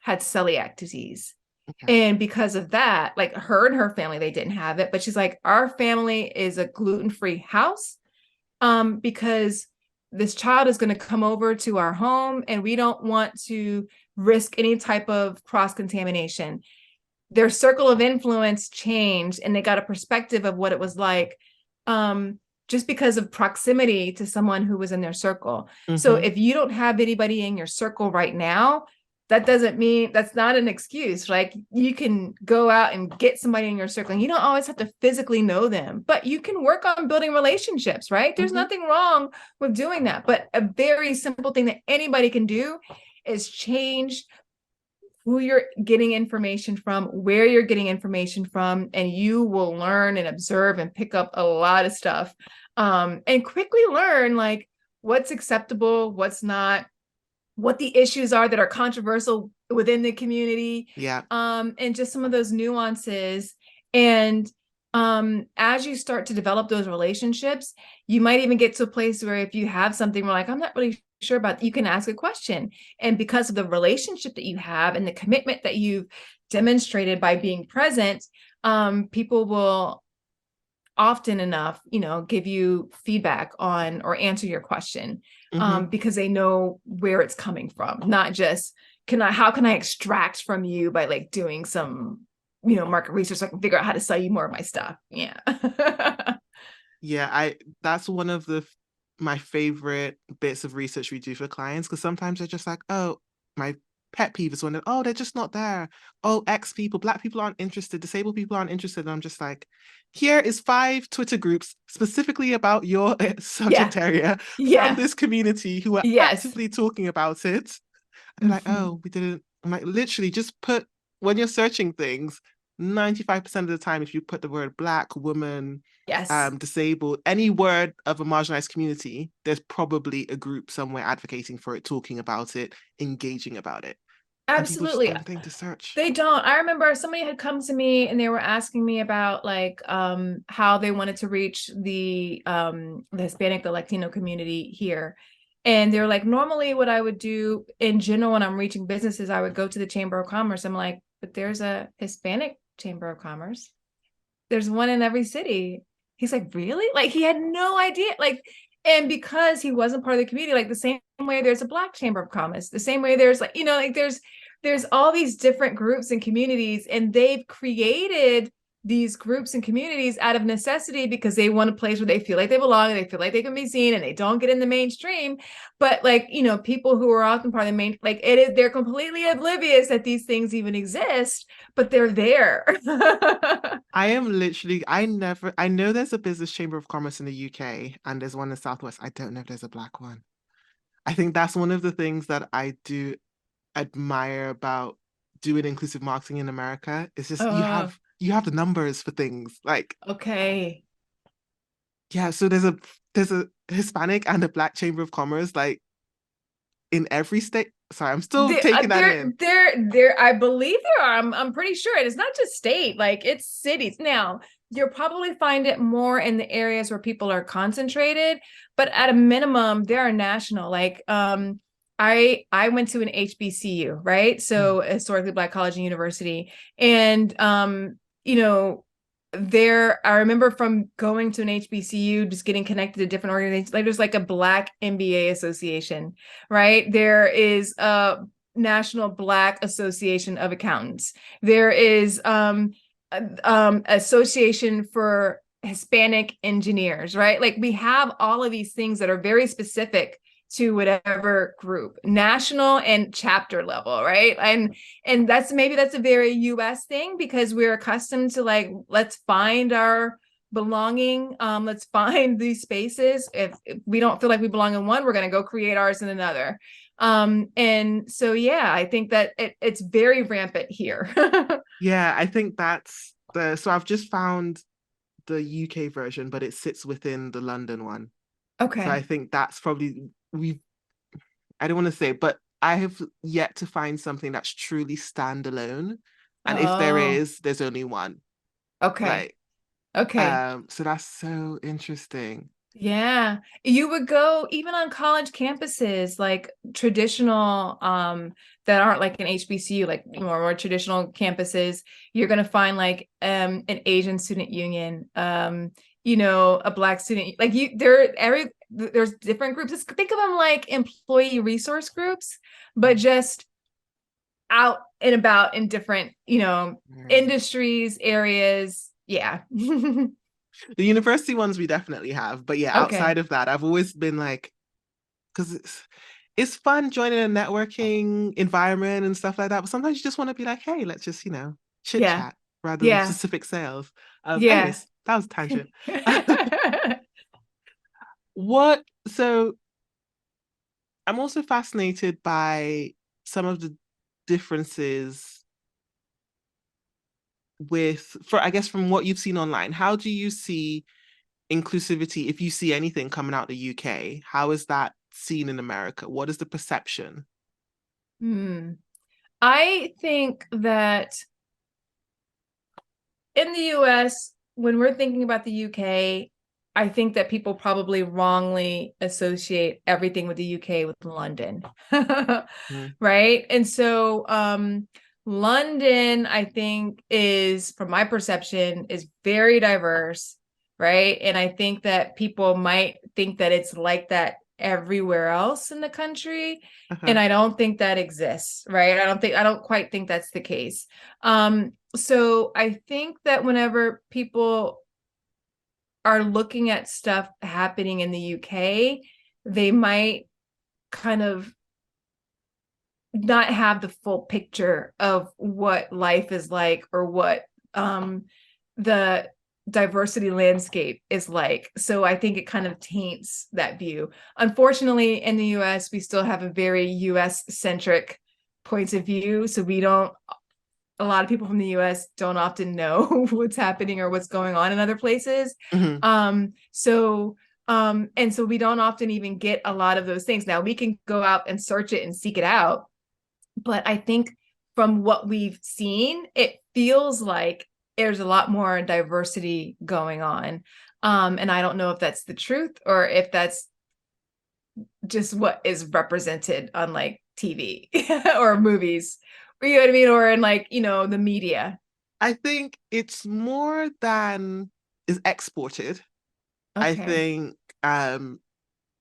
S2: had celiac disease.
S1: Okay.
S2: And because of that, like her and her family, they didn't have it. But she's like, our family is a gluten-free house, because this child is going to come over to our home, and we don't want to risk any type of cross-contamination. Their circle of influence changed, and they got a perspective of what it was like, just because of proximity to someone who was in their circle. So if you don't have anybody in your circle right now, that doesn't mean, that's not an excuse. Like, you can go out and get somebody in your circle, and you don't always have to physically know them, but you can work on building relationships, right? There's nothing wrong with doing that. But a very simple thing that anybody can do is change who you're getting information from, where you're getting information from, and you will learn and observe and pick up a lot of stuff, and quickly learn like what's acceptable, what's not, what the issues are that are controversial within the community,
S1: Yeah.
S2: and just some of those nuances. And as you start to develop those relationships, you might even get to a place where if you have something where like, I'm not really sure about, you can ask a question. And because of the relationship that you have and the commitment that you've demonstrated by being present, people will often enough, give you feedback on or answer your question, because they know where it's coming from, not just how can I extract from you by like doing some, market research so I can figure out how to sell you more of my stuff. Yeah.
S1: Yeah, that's one of my favorite bits of research we do for clients, because sometimes they're just like, oh, my pet peeve is when, oh, they're just not there. Oh, X people, Black people aren't interested, disabled people aren't interested. And I'm just like, here is 5 Twitter groups specifically about your
S2: Yeah.
S1: subject area from
S2: Yeah.
S1: this community who are
S2: Yes.
S1: actively talking about it. And they're like,
S2: Mhm.
S1: oh, we didn't. I'm like, literally, just put, when you're searching things, 95% of the time, if you put the word Black, woman,
S2: Yes.
S1: disabled, any word of a marginalized community, there's probably a group somewhere advocating for it, talking about it, engaging about it. And people just
S2: Absolutely.
S1: don't think to search.
S2: They don't. I remember somebody had come to me and they were asking me about like how they wanted to reach the Hispanic, the Latino community here. And they're like, normally what I would do in general when I'm reaching businesses, I would go to the Chamber of Commerce. I'm like, but there's a Hispanic Chamber of Commerce. There's one in every city. He's like, really? Like he had no idea. Like, and because he wasn't part of the community, like the same way there's a Black Chamber of Commerce, the same way there's like, like there's all these different groups and communities, and they've created these groups and communities out of necessity because they want a place where they feel like they belong and they feel like they can be seen and they don't get in the mainstream. But like, people who are often part of the main, like they're completely oblivious that these things even exist, but they're there.
S1: I am literally, I know there's a business chamber of commerce in the UK and there's one in Southwest. I don't know if there's a Black one. I think that's one of the things that I do admire about doing inclusive marketing in America. It's just
S2: uh,
S1: you have the numbers for things. Like,
S2: okay.
S1: yeah, so there's a Hispanic and a Black Chamber of Commerce, like in every state. Sorry, I'm still taking that in.
S2: I believe there are. I'm pretty sure. And it's not just state, like it's cities. Now, you'll probably find it more in the areas where people are concentrated, but at a minimum, there are national. Like, I went to an HBCU, right?
S1: Mm.
S2: So historically Black college and university. And I remember from going to an HBCU, just getting connected to different organizations. Like there's like a Black MBA association, right? There is a National Black Association of Accountants. There is association for Hispanic engineers, right? Like we have all of these things that are very specific to whatever group, national and chapter level, right? And that's a very US thing because we're accustomed to like, let's find our belonging. Let's find these spaces. If we don't feel like we belong in one, we're going to go create ours in another. And so, yeah, I think that it's very rampant here.
S1: Yeah, I think so I've just found the UK version, but it sits within the London one. So I
S2: Okay.
S1: think that's probably I don't want to say, but I have yet to find something that's truly standalone. And if there
S2: Oh,
S1: is, there's only one.
S2: okay.
S1: Like,
S2: Okay.
S1: so that's so interesting.
S2: Yeah, you would go even on college campuses, like traditional, that aren't like an HBCU, like more traditional campuses. You're gonna find like an Asian student union, a Black student, like there's different groups. Think of them like employee resource groups, but just out and about in different,
S1: Mm.
S2: industries, areas. Yeah.
S1: The university ones we definitely have, but yeah, outside
S2: Okay.
S1: of that, I've always been like, because it's fun joining a networking environment and stuff like that. But sometimes you just want to be like, hey, let's just, chit
S2: Yeah.
S1: chat rather than
S2: Yeah.
S1: specific sales.
S2: Yeah.
S1: Anyways, that was a tangent. So I'm also fascinated by some of the differences I guess from what you've seen online. How do you see inclusivity, if you see anything coming out the UK? How is that seen in America? What is the perception?
S2: Hmm. I think that in the US, when we're thinking about the UK, I think that people probably wrongly associate everything with the UK with London.
S1: Mm.
S2: Right? And so London, I think, is, from my perception, is very diverse, right? And I think that people might think that it's like that everywhere else in the country.
S1: Uh-huh.
S2: And I don't think that exists, right? I don't quite think that's the case. So I think that whenever people are looking at stuff happening in the UK, they might kind of not have the full picture of what life is like, or what the diversity landscape is like. So I think it kind of taints that view. Unfortunately, in the US, we still have a very US centric points of view. So we don't, a lot of people from the US don't often know what's happening or what's going on in other places.
S1: Mhm.
S2: And so we don't often even get a lot of those things. Now we can go out and search it and seek it out. But I think from what we've seen, it feels like there's a lot more diversity going on. And I don't know if that's the truth or if that's just what is represented on like TV or movies, or, you know what I mean? Or in like, the media.
S1: I think it's more than is exported. I
S2: Okay.
S1: think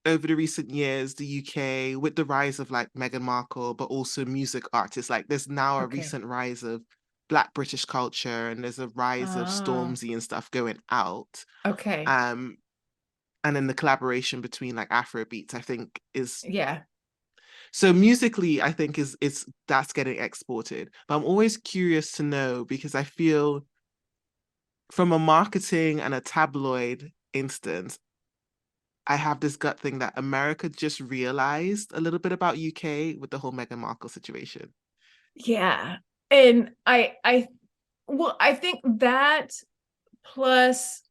S1: over the recent years, the UK, with the rise of like Meghan Markle, but also music artists, like there's now a
S2: Okay.
S1: recent rise of Black British culture, and there's a rise of
S2: Oh,
S1: Stormzy and stuff going out.
S2: okay.
S1: Um, and then the collaboration between like Afro beats, I think is
S2: Yeah.
S1: so musically, I think is that's getting exported. But I'm always curious to know because I feel from a marketing and a tabloid instance, I have this gut thing that America just realized a little bit about UK with the whole Meghan Markle situation.
S2: Yeah. And well, I think that plus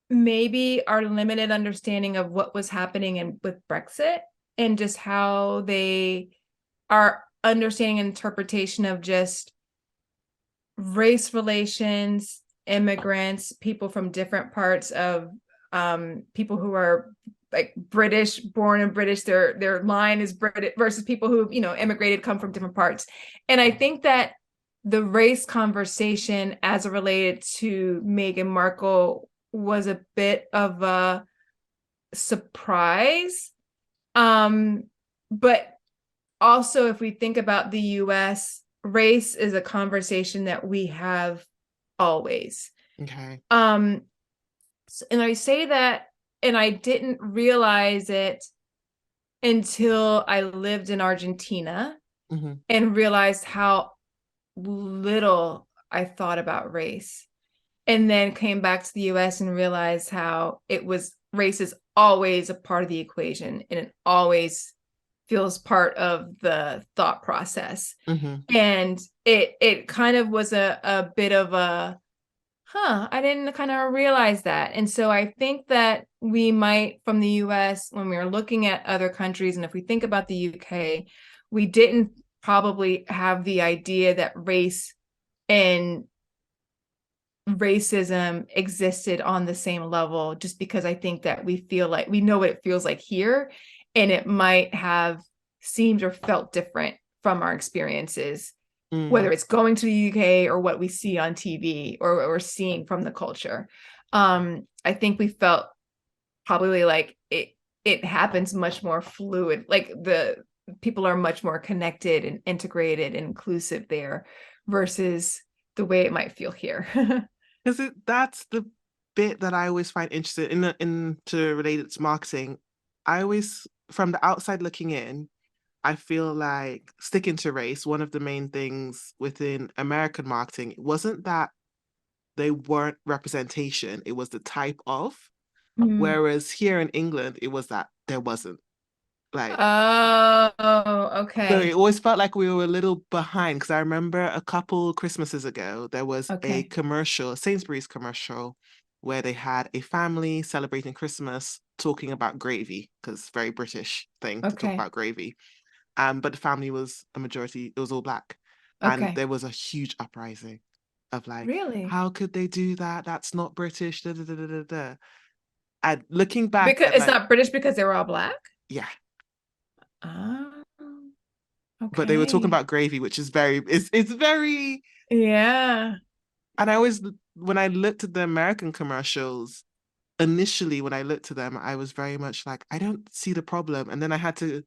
S2: maybe our limited understanding of what was happening with Brexit, and just how they are understanding and interpretation of just race relations, immigrants, people from different parts of people who are like British, born in British, their line is British, versus people who, immigrated, come from different parts. And I think that the race conversation as it related to Meghan Markle was a bit of a surprise. But also, if we think about the US, race is a conversation that we have always.
S1: Okay.
S2: And I say that, and I didn't realize it until I lived in Argentina
S1: Hmm.
S2: and realized how little I thought about race. And then came back to the US and realized how race is always a part of the equation, and it always feels part of the thought process.
S1: Hmm.
S2: And it kind of was a bit of a, I didn't kind of realize that. And so I think that we might, from the US, when we are looking at other countries, and if we think about the UK, we didn't probably have the idea that race and racism existed on the same level, just because I think that we feel like we know what it feels like here, and it might have seemed or felt different from our experiences,
S1: Mm.
S2: whether it's going to the UK or what we see on TV or seeing from the culture. I think we felt probably like it happens much more fluid, like the people are much more connected and integrated and inclusive there, versus the way it might feel here.
S1: Because that's the bit that I always find interesting in to relate it to marketing. I always, from the outside looking in, I feel like sticking to race, one of the main things within American marketing, it wasn't that they weren't representation, it was the type of.
S2: Mm.
S1: Whereas here in England, it was that there wasn't. Like,
S2: Oh,
S1: so it
S2: okay.
S1: always felt like we were a little behind because I remember a couple Christmases ago, there was a
S2: Okay.
S1: commercial, a Sainsbury's commercial, where they had a family celebrating Christmas talking about gravy, because very British thing to talk
S2: Okay.
S1: about gravy. But the family was a majority, it was all black. And
S2: Okay.
S1: there was a huge uprising of like,
S2: Really?
S1: how could they do that? That's not British. Da, da, da, da, da, da. And looking back
S2: Because
S1: at
S2: it's
S1: like,
S2: not British because they were all black?
S1: yeah,
S2: Oh,
S1: but they were talking
S2: okay.
S1: about gravy, which is very, it's very,
S2: Yeah.
S1: and I always, when I looked at the American commercials, initially when I looked at them, I was very much like, I don't see the problem. And then I had to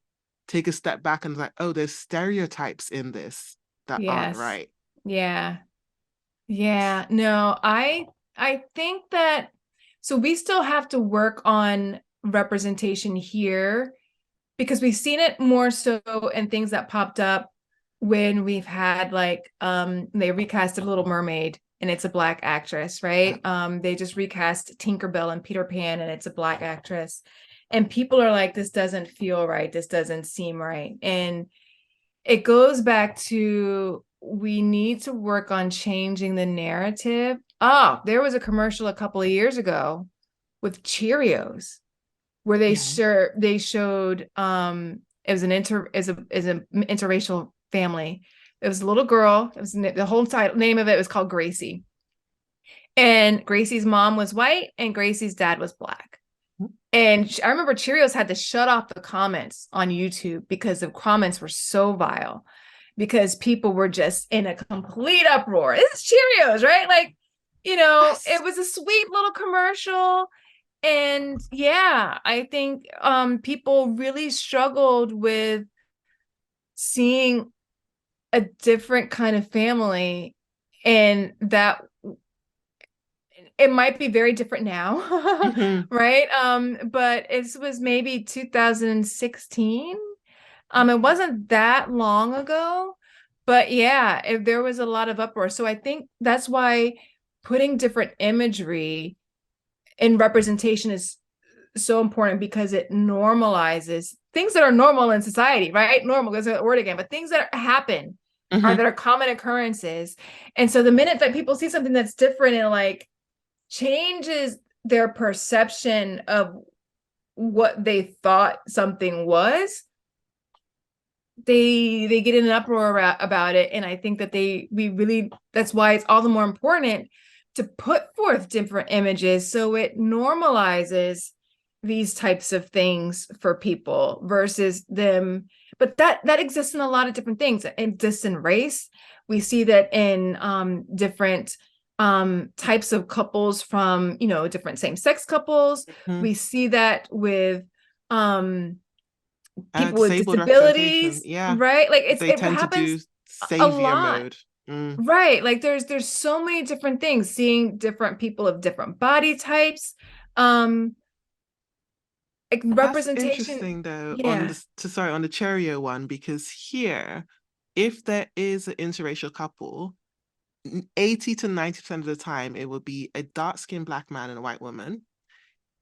S1: take a step back and like, oh, there's stereotypes in this that aren't
S2: Yes.
S1: right.
S2: Yeah. Yeah. No, I think that, so we still have to work on representation here, because we've seen it more so in things that popped up when we've had like they recasted Little Mermaid and it's a black actress,
S1: Yeah.
S2: right? They just recast Tinkerbell and Peter Pan and it's a black actress. And people are like, this doesn't feel right. This doesn't seem right. And it goes back to we need to work on changing the narrative. Oh, there was a commercial a couple of years ago with Cheerios where
S1: Yeah.
S2: they showed it was an interracial family. It was a little girl. It was the whole title name of it was called Gracie. And Gracie's mom was white and Gracie's dad was black. And I remember Cheerios had to shut off the comments on YouTube because the comments were so vile, because people were just in a complete uproar. It's Cheerios, right? Like,
S1: Yes.
S2: it was a sweet little commercial. And yeah, I think people really struggled with seeing a different kind of family, and that it might be very different now.
S1: Hmm.
S2: Right? But it was maybe 2016. It wasn't that long ago, but yeah, there was a lot of uproar. So I think that's why putting different imagery in representation is so important, because it normalizes things that are normal in society, right? Normal is a word again, but things that happen
S1: Hmm.
S2: that are common occurrences. And so the minute that people see something that's different, and like changes their perception of what they thought something was, they get in an uproar about it. And I think that we really, that's why it's all the more important to put forth different images so it normalizes these types of things for people versus them. But that exists in a lot of different things. It exists in race. We see that in different types of couples, from different same-sex couples.
S1: Hmm.
S2: We see that with um people with
S1: Disabled representation.
S2: disabilities,
S1: Yeah.
S2: right? Like
S1: They
S2: it
S1: tend to do
S2: happens a
S1: savior
S2: lot.
S1: mode. Mm.
S2: Right. Like there's so many different things, seeing different people of different body types. Um like
S1: That's
S2: representation.
S1: interesting though, on
S2: Yeah.
S1: sorry, on the Cheerio one, because here, if there is an interracial couple, 80 to 90% of the time, it will be a dark-skinned black man and a white woman.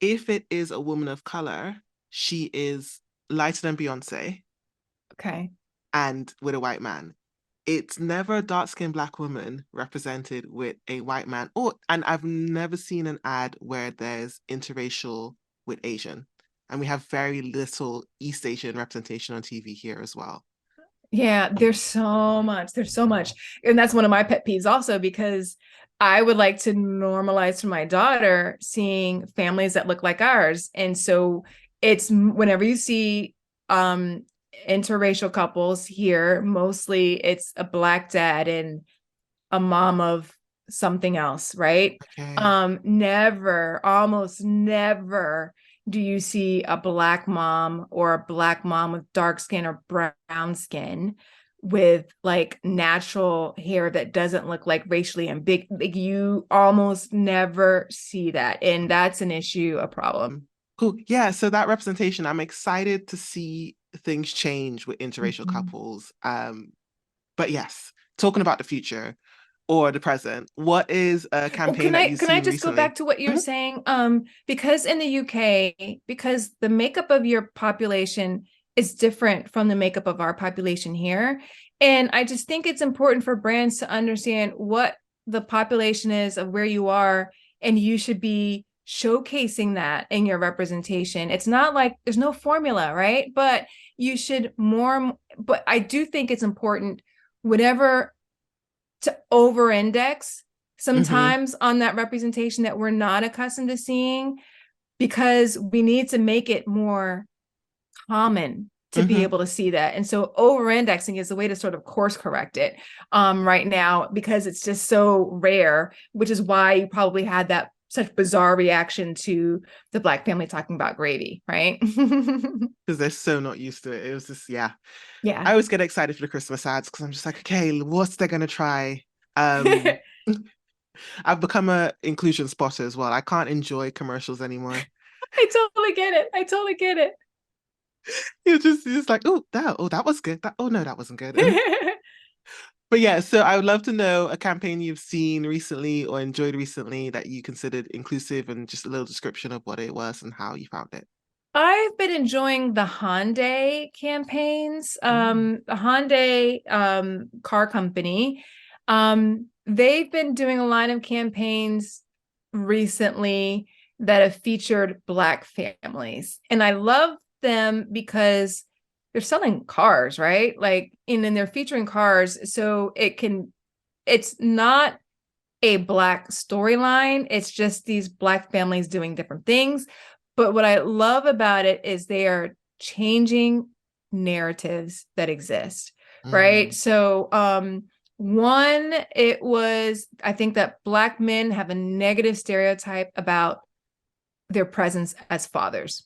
S1: If it is a woman of color, she is lighter than Beyonce
S2: Okay.
S1: and with a white man. It's never a dark-skinned black woman represented with a white man. And I've never seen an ad where there's interracial with Asian. And we have very little East Asian representation on TV here as well.
S2: Yeah, there's so much. There's so much. And that's one of my pet peeves also, because I would like to normalize for my daughter seeing families that look like ours. And so it's whenever you see interracial couples here, mostly it's a black dad and a mom of something else, right?
S1: Okay.
S2: Never, almost never do you see a black mom or a black mom with dark skin or brown skin with like natural hair that doesn't look like racially ambiguous. Like you almost never see that. And that's an issue, a problem.
S1: Cool. Yeah, so that representation, I'm excited to see things change with interracial
S2: Mhm.
S1: couples. But yes, talking about the future or the present, what is a
S2: Oh,
S1: campaign that you've
S2: can I
S1: seen
S2: just go back
S1: recently?
S2: to what you're
S1: Mhm.
S2: saying? Because in the UK, because the makeup of your population is different from the makeup of our population here. And I just think it's important for brands to understand what the population is of where you are, and you should be showcasing that in your representation. It's not like there's no formula, right? But you should more, but I do think it's important whenever to over index
S1: Mhm.
S2: sometimes on that representation that we're not accustomed to seeing, because we need to make it more common to be
S1: Mhm.
S2: able to see that. And so over indexing is the way to sort of course correct it right now, because it's just so rare, which is why you probably had that such bizarre reaction to the black family talking about gravy, right?
S1: Because they're so not used to it. It was just, yeah. I
S2: Yeah.
S1: always get excited for the Christmas ads because I'm just like, okay, what's they gonna try? Um, I've become a inclusion spotter as well. I can't enjoy commercials anymore.
S2: I totally get it. I totally get it.
S1: You're just like, oh, that was good. Oh no, that wasn't good. But yeah, so I would love to know a campaign you've seen recently or enjoyed recently that you considered inclusive, and just a little description of what it was and how you found it.
S2: I've been enjoying the Hyundai campaigns.
S1: Mm,
S2: The Hyundai car company. They've been doing a line of campaigns recently that have featured Black families. And I love them because they're selling cars, right? Like, and then they're featuring cars. So it's not a Black storyline. It's just these Black families doing different things. But what I love about it is they are changing narratives that exist, right?
S1: mm,
S2: So, one, it was, I think that Black men have a negative stereotype about their presence as fathers.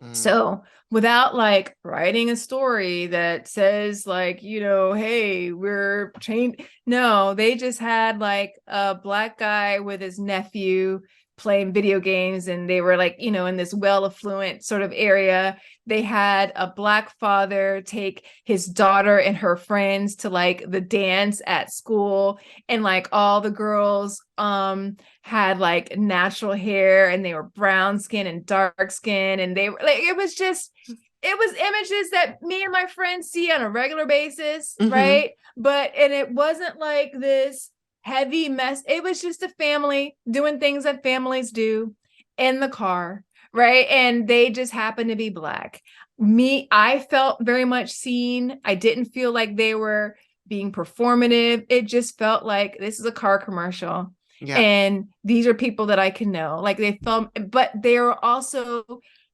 S1: mm,
S2: So without like writing a story that says like, hey, we're trained. No, they just had like a Black guy with his nephew playing video games, and they were like, in this well affluent sort of area. They had a Black father take his daughter and her friends to like the dance at school, and like all the girls had like natural hair, and they were brown skin and dark skin, and they were like, it was images that me and my friends see on a regular basis,
S1: mm-hmm.
S2: right? And it wasn't like this heavy mess. It was just a family doing things that families do in the car, right? And they just happened to be Black. I felt very much seen. I didn't feel like they were being performative. It just felt like this is a car commercial,
S1: Yeah,
S2: and these are people that I can know. Like they felt, but they were also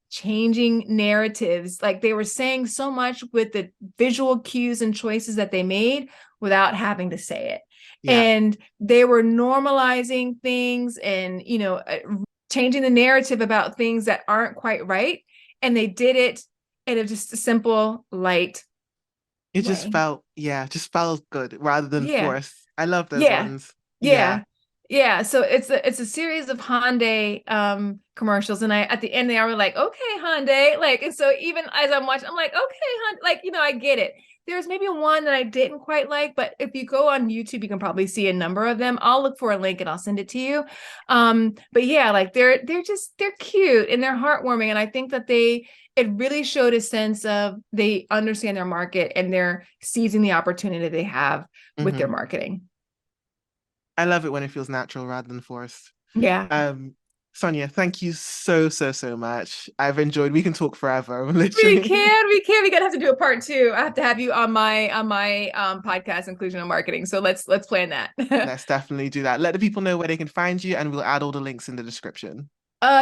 S2: changing narratives. Like they were saying so much with the visual cues and choices that they made without having to say it.
S1: yeah.
S2: And they were normalizing things and, changing the narrative about things that aren't quite right. And they did it in just a simple, light
S1: It just
S2: way.
S1: felt, yeah, just felt good rather than
S2: Yeah.
S1: forced. I love those
S2: Yeah.
S1: ones. Yeah.
S2: Yeah. Yeah. So it's a series of Hyundai commercials. And I at the end they are like, okay, Hyundai. Like, and so even as I'm watching, I'm like, okay, Hyundai, like, I get it. There's maybe one that I didn't quite like, but if you go on YouTube, you can probably see a number of them. I'll look for a link and I'll send it to you. But yeah, like they're cute and they're heartwarming. And I think that it really showed a sense of they understand their market and they're seizing the opportunity they have with their
S1: Hmm.
S2: marketing.
S1: I love it when it feels natural rather than forced.
S2: Yeah.
S1: Um, Sonia, thank you so, so, so much. I've enjoyed. We can talk forever,
S2: We
S1: literally.
S2: can, we gotta have to do a part two. I have to have you on my podcast, inclusion and marketing. So let's plan that.
S1: Let's definitely do that. Let the people know where they can find you, and we'll add all the links in the description.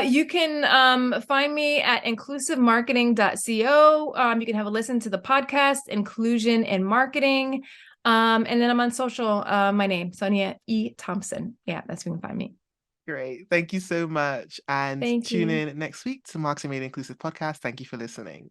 S2: You can find me at inclusivemarketing.co. You can have a listen to the podcast, Inclusion and Marketing. And then I'm on social. My name, Sonia E. Thompson. Yeah, that's where you can find me.
S1: Great. Thank you so much. And
S2: Thank
S1: tune
S2: you.
S1: in next week to Marketing Made Inclusive podcast. Thank you for listening.